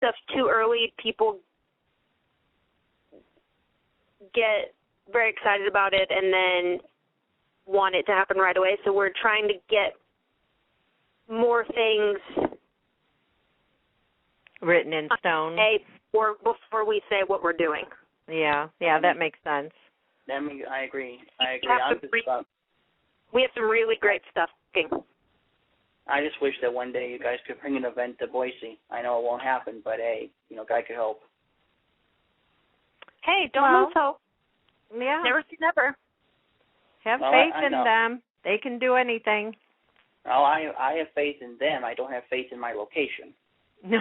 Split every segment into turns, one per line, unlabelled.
stuff too early, people get very excited about it and then want it to happen right away. So we're trying to get more things
written in stone
before we say what we're doing.
Yeah, that makes sense.
I agree.
We have some really great stuff cooking.
I just wish that one day you guys could bring an event to Boise. I know it won't happen, but hey, God could help.
Hey, don't lose hope.
Yeah.
Never say never.
Have faith in them. They can do anything.
Oh, I have faith in them. I don't have faith in my location.
No.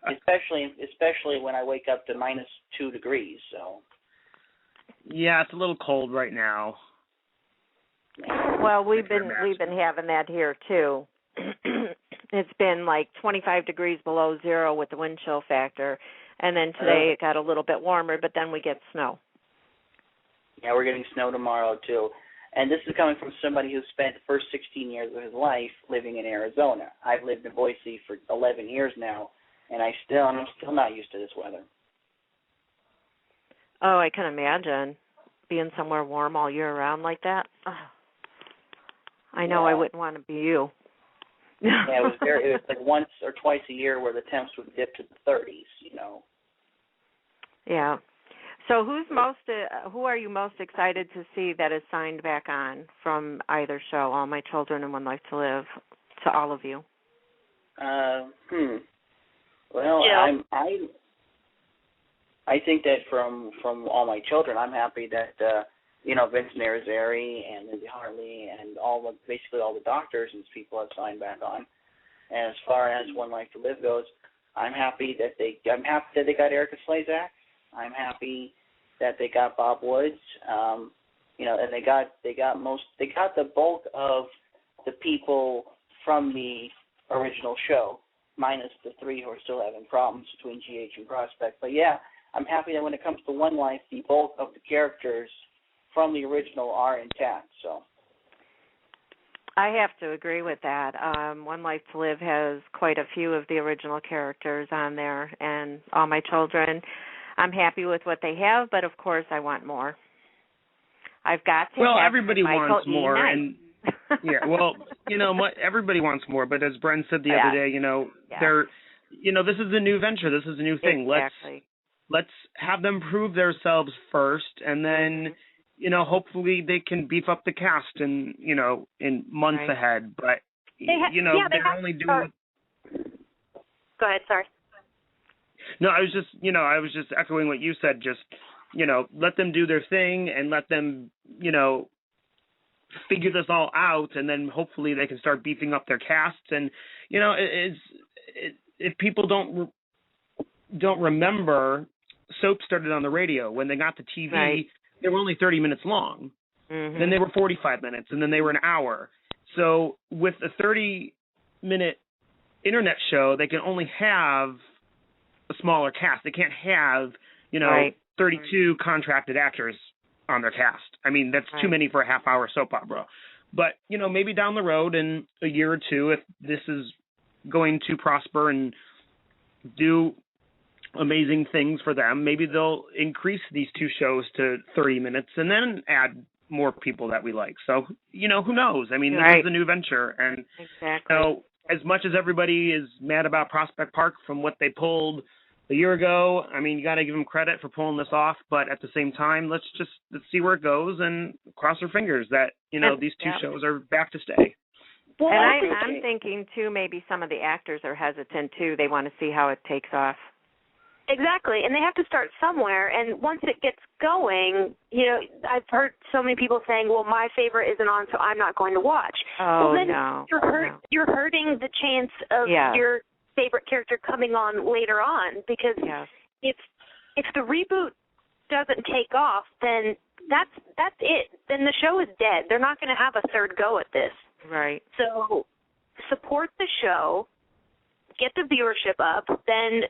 especially when I wake up to -2 degrees. So.
Yeah, it's a little cold right now.
Well, we've been having that here too. It's been like 25 degrees below zero with the wind chill factor, and then today it got a little bit warmer, but then we get snow.
Yeah, we're getting snow tomorrow too. And this is coming from somebody who spent the first 16 years of his life living in Arizona. I've lived in Boise for 11 years now, and I'm still not used to this weather.
Oh, I can imagine being somewhere warm all year round like that. Oh. I know I wouldn't want to be you.
Yeah, it was like once or twice a year where the temps would dip to the 30s,
Yeah. So who are you most excited to see that is signed back on from either show, All My Children and One Life to Live, to all of you?
Well,
yeah.
I think that from All My Children, I'm happy that Vince Narazari and Lindsay Hartley and basically all the doctors and people have signed back on. And as far as One Life to Live goes, I'm happy that they got Erica Slazak. I'm happy that they got Bob Woods. And they got the bulk of the people from the original show, minus the 3 who are still having problems between GH and Prospect. But yeah, I'm happy that when it comes to One Life, the bulk of the characters from the original are intact. So
I have to agree with that. One Life to Live has quite a few of the original characters on there, and All My Children, I'm happy with what they have, but of course I want more. I've got to.
Well,
have
everybody wants more,
Knight.
and everybody wants more. But as Bren said the other day, this is a new venture. This is a new thing.
Exactly.
Let's have them prove themselves first, and then, hopefully they can beef up the cast in months ahead. But, they're only doing...
Go ahead, sorry.
No, I was just echoing what you said. Just, let them do their thing and let them, figure this all out, and then hopefully they can start beefing up their casts. And, if people don't remember, soap started on the radio. When they got to TV, they were only 30 minutes long. Mm-hmm. Then they were 45 minutes, and then they were an hour. So with a 30-minute internet show, they can only have a smaller cast. They can't have, 32 contracted actors on their cast. I mean, that's too many for a half-hour soap opera. But, maybe down the road in a year or two, if this is going to prosper and do amazing things for them, maybe they'll increase these 2 shows to 30 minutes and then add more people that we like. So, who knows? I mean, this is a new venture. And, as much as everybody is mad about Prospect Park from what they pulled a year ago, I mean, you got to give them credit for pulling this off. But at the same time, let's see where it goes and cross our fingers that, these 2 shows are back to stay.
Well, and I'm thinking, too, maybe some of the actors are hesitant, too. They want to see how it takes off.
Exactly, and they have to start somewhere, and once it gets going, I've heard so many people saying, well, my favorite isn't on, so I'm not going to watch.
Oh,
well, then
no.
You're hurting the chance of your favorite character coming on later on, because if the reboot doesn't take off, then that's it. Then the show is dead. They're not going to have a third go at this.
Right.
So support the show, get the viewership up, then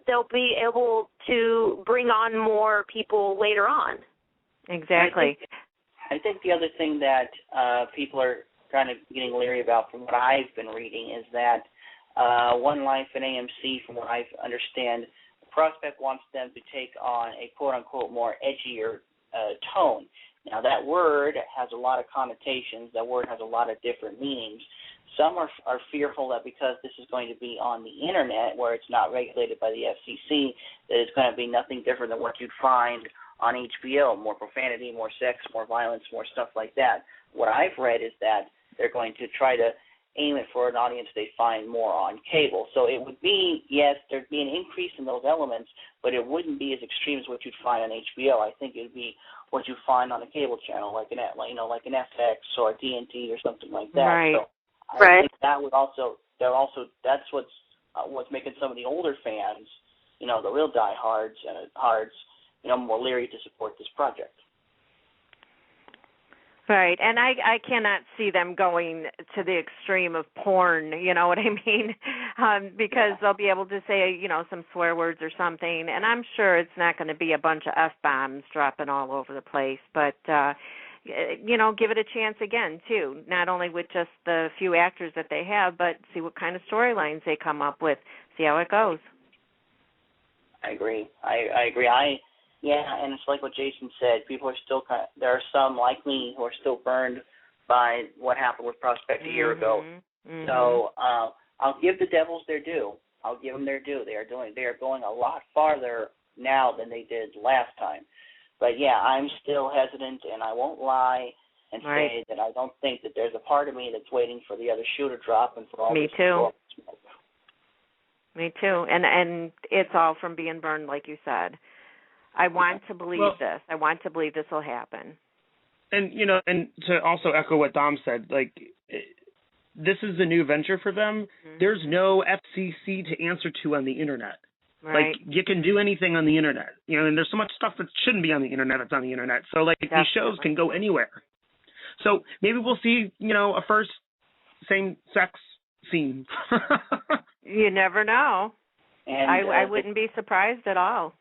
they'll be able to bring on more people later on.
Exactly.
I think the other thing that people are kind of getting leery about from what I've been reading is that One Life and AMC, from what I understand, Prospect wants them to take on a quote-unquote more edgier tone. Now, that word has a lot of connotations. That word has a lot of different meanings. Some are fearful that because this is going to be on the Internet, where it's not regulated by the FCC, that it's going to be nothing different than what you'd find on HBO, more profanity, more sex, more violence, more stuff like that. What I've read is that they're going to try to aim it for an audience they find more on cable. So it would be, yes, there'd be an increase in those elements, but it wouldn't be as extreme as what you'd find on HBO. I think it would be what you find on a cable channel, like an FX or a TNT or something like that.
Right.
So I think that would that's what's making some of the older fans, the real diehards and hards, more leery to support this project.
Right, and I cannot see them going to the extreme of porn, you know what I mean? Because they'll be able to say, some swear words or something, and I'm sure it's not going to be a bunch of F-bombs dropping all over the place, but, give it a chance again, too, not only with just the few actors that they have, but see what kind of storylines they come up with, see how it goes.
I agree. I agree. And it's like what Jason said. People are still there are some like me who are still burned by what happened with Prospect a year ago. Mm-hmm. So I'll give the Devils their due. I'll give them their due. They are going a lot farther now than they did last time. But I'm still hesitant, and I won't lie and say that I don't think that there's a part of me that's waiting for the other shoe to drop and for all
me
this
too.
smoke.
Me too. And it's all from being burned, like you said. I want to believe this. I want to believe this will happen.
And, and to also echo what Dom said, this is a new venture for them. Mm-hmm. There's no FCC to answer to on the Internet.
Right.
You can do anything on the Internet. And there's so much stuff that shouldn't be on the Internet that's on the Internet. So, these shows can go anywhere. So maybe we'll see, a first same-sex scene.
You never know.
And
I wouldn't be surprised at all.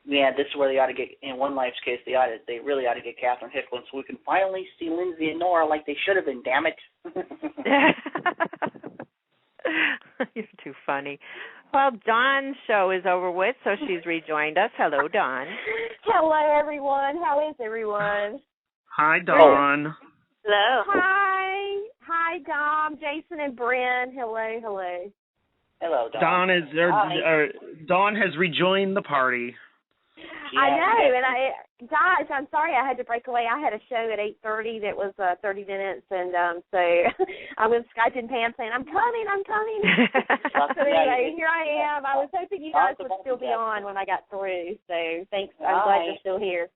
Yeah, this is where they ought to get, in One Life's case, they really ought to get Catherine Hicklin so we can finally see Lindsay and Nora like they should have been, damn it.
You're too funny. Well, Dawn's show is over with, so she's rejoined us. Hello, Dawn.
Hello, everyone. How is everyone?
Hi, Dawn.
Hello.
Hi, Dom, Jason, and Bryn. Hello.
Hello, Dawn.
Dawn has rejoined the party.
I know, and guys, I'm sorry I had to break away. I had a show at 8:30 that was 30 minutes, and so I was scratching pants saying, I'm coming. So anyway, here I am. I was hoping you guys would still be on when I got through, so thanks. I'm glad you're still here.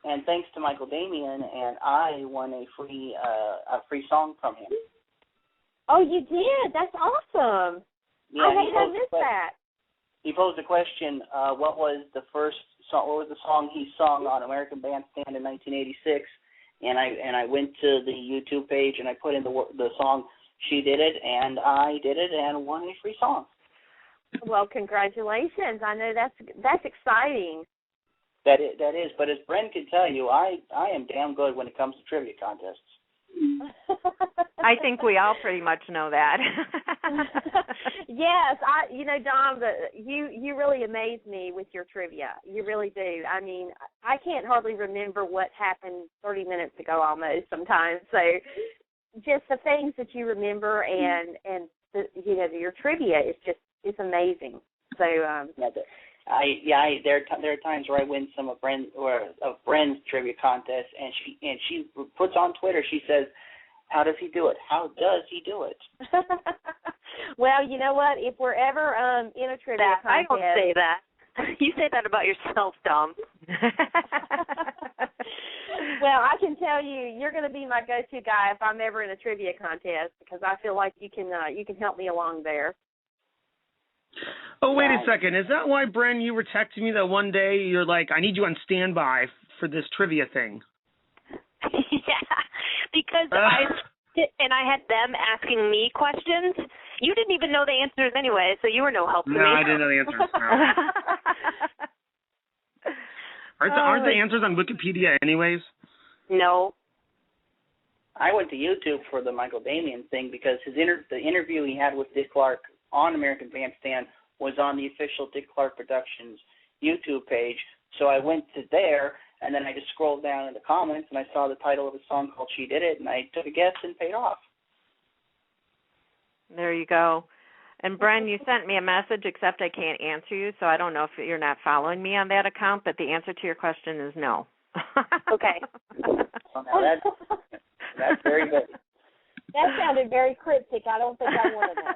And thanks to Michael-Damian, and I won a free song from him.
Oh, you did? That's awesome.
Yeah,
I missed that.
He posed a question, what was the song he sung on American Bandstand in 1986? And I went to the YouTube page and I put in the song. She did it, and I did it, and won a free song.
Well, congratulations. I know that's exciting.
That is, but as Brent can tell you, I am damn good when it comes to trivia contests.
I think we all pretty much know that.
Yes, Dom, you really amaze me with your trivia. You really do. I mean, I can't hardly remember what happened 30 minutes ago almost sometimes. So just the things that you remember and your trivia is it's amazing. So
there are times where I win some of Bren's trivia contests, and she puts on Twitter. She says, "How does he do it? How does he do it?"
Well, you know what? If we're ever in a trivia contest,
I don't say that. You say that about yourself, Dom.
Well, I can tell you're going to be my go-to guy if I'm ever in a trivia contest, because I feel like you can help me along there.
Oh, wait a second. Is that why, Bren, you were texting me that one day you're like, I need you on standby for this trivia thing?
Yeah, because I had them asking me questions. You didn't even know the answers anyway, so you were no help to me.
No, I didn't know the answers. No. Aren't the answers on Wikipedia anyways?
No.
I went to YouTube for the Michael-Damian thing because the interview he had with Dick Clark on American Bandstand was on the official Dick Clark Productions YouTube page. So I went to there, and then I just scrolled down in the comments, and I saw the title of a song called She Did It, and I took a guess and paid off.
There you go. And, Bren, you sent me a message, except I can't answer you, so I don't know if you're not following me on that account, but the answer to your question is no.
Okay.
Well, now that's very good.
That sounded very cryptic. I don't think I want to know.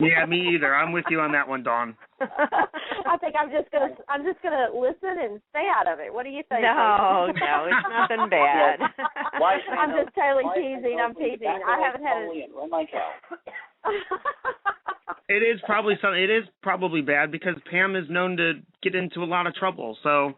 Yeah, me either. I'm with you on that one, Dawn.
I think I'm just gonna listen and stay out of it. What do you think?
No, it's nothing bad.
I'm just totally teasing. I'm teasing. I haven't had it.
Run my cow.
It is probably bad because Pam is known to get into a lot of trouble. So.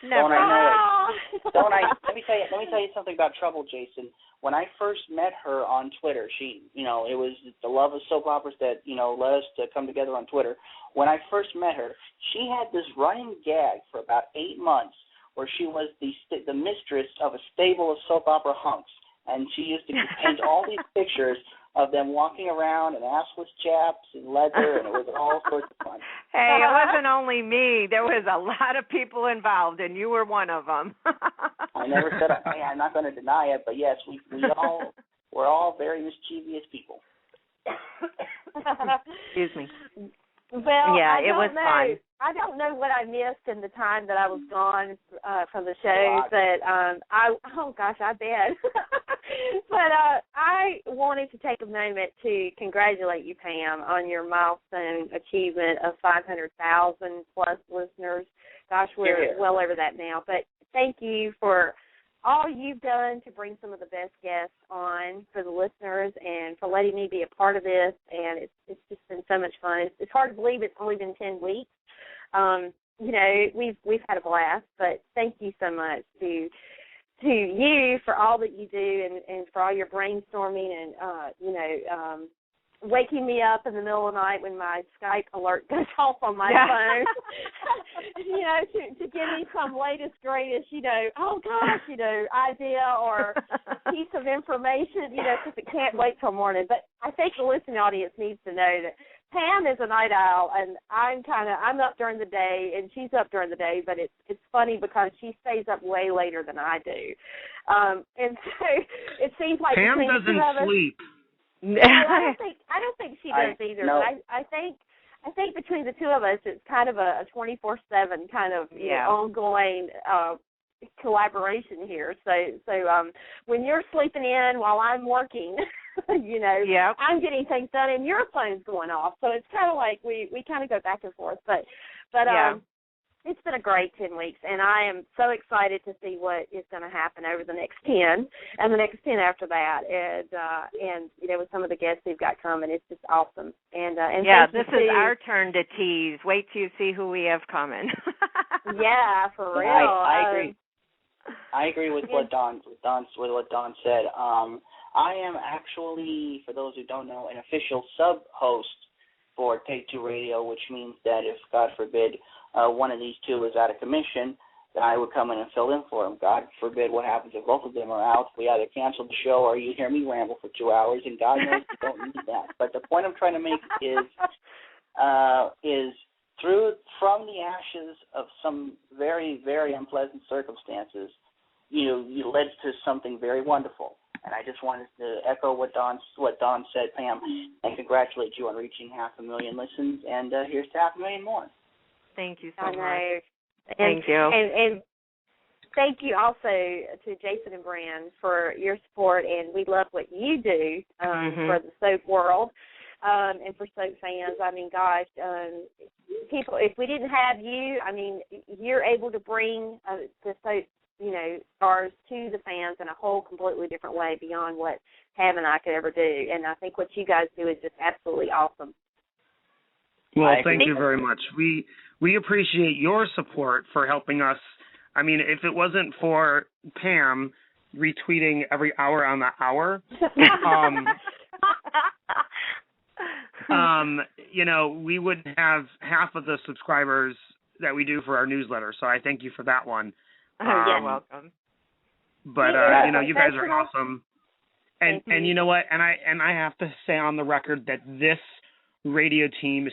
Never.
Don't I know it? Don't I? Let me tell you something about trouble, Jason. When I first met her on Twitter, she, it was the love of soap operas that, led us to come together on Twitter. When I first met her, she had this running gag for about 8 months where she was the mistress of a stable of soap opera hunks, and she used to paint all these pictures of them walking around in assless chaps and leather, and it was all sorts of fun.
Hey, it wasn't only me. There was a lot of people involved, and you were one of them.
I never said I'm not going to deny it, but yes, we're all very mischievous people.
Excuse me.
Well,
yeah, it was fun.
I don't know what I missed in the time that I was gone from the show, but I bet. But I wanted to take a moment to congratulate you, Pam, on your milestone achievement of 500,000 plus listeners. Gosh, we're well over that now. But thank you for all you've done to bring some of the best guests on for the listeners and for letting me be a part of this. And it's just been so much fun. It's hard to believe it's only been 10 weeks. We've had a blast, but thank you so much to you for all that you do and for all your brainstorming and, waking me up in the middle of the night when my Skype alert goes off on my phone, to give me some latest, greatest, oh gosh, idea or piece of information, because it can't wait till morning. But I think the listening audience needs to know that Pam is a night owl, and I'm up during the day, and she's up during the day, but it's funny because she stays up way later than I do. And so it seems like
Pam doesn't sleep.
I don't think she does either.
No.
But I think between the two of us, it's kind of a 24/7 kind of ongoing collaboration here. So when you're sleeping in while I'm working, I'm getting things done and your phone's going off. So it's kind of like we kind of go back and forth. But it's been a great 10 weeks, and I am so excited to see what is going to happen over the next 10 and the next 10 after that. And with some of the guests we've got coming, it's just awesome. And
this is our turn to tease. Wait till you see who we have coming.
Yeah, for real.
I agree. I agree with what Dawn said. I am actually, for those who don't know, an official sub-host for Take Two Radio, which means that if, God forbid, one of these two is out of commission, then I would come in and fill in for them. God forbid what happens if both of them are out. We either cancel the show or you hear me ramble for 2 hours, and God knows you don't need that. But the point I'm trying to make is from the ashes of some very, very unpleasant circumstances, you led to something very wonderful. And I just wanted to echo what Dawn said, Pam, and congratulate you on reaching 500,000 listens. And here's to 500,000 more.
Thank you so much.
Thank
you.
And thank you also to Jason and Bran for your support. And we love what you do for the soap world and for soap fans. I mean, gosh, people, if we didn't have you, I mean, you're able to bring the soap stars to the fans in a whole completely different way beyond what Pam and I could ever do. And I think what you guys do is just absolutely awesome.
Well, thank you very much. We appreciate your support for helping us. I mean, if it wasn't for Pam retweeting every hour on the hour, we wouldn't have half of the subscribers that we do for our newsletter. So I thank you for that one.
You're welcome.
But you guys are awesome. And you know what? And I have to say on the record that this radio team is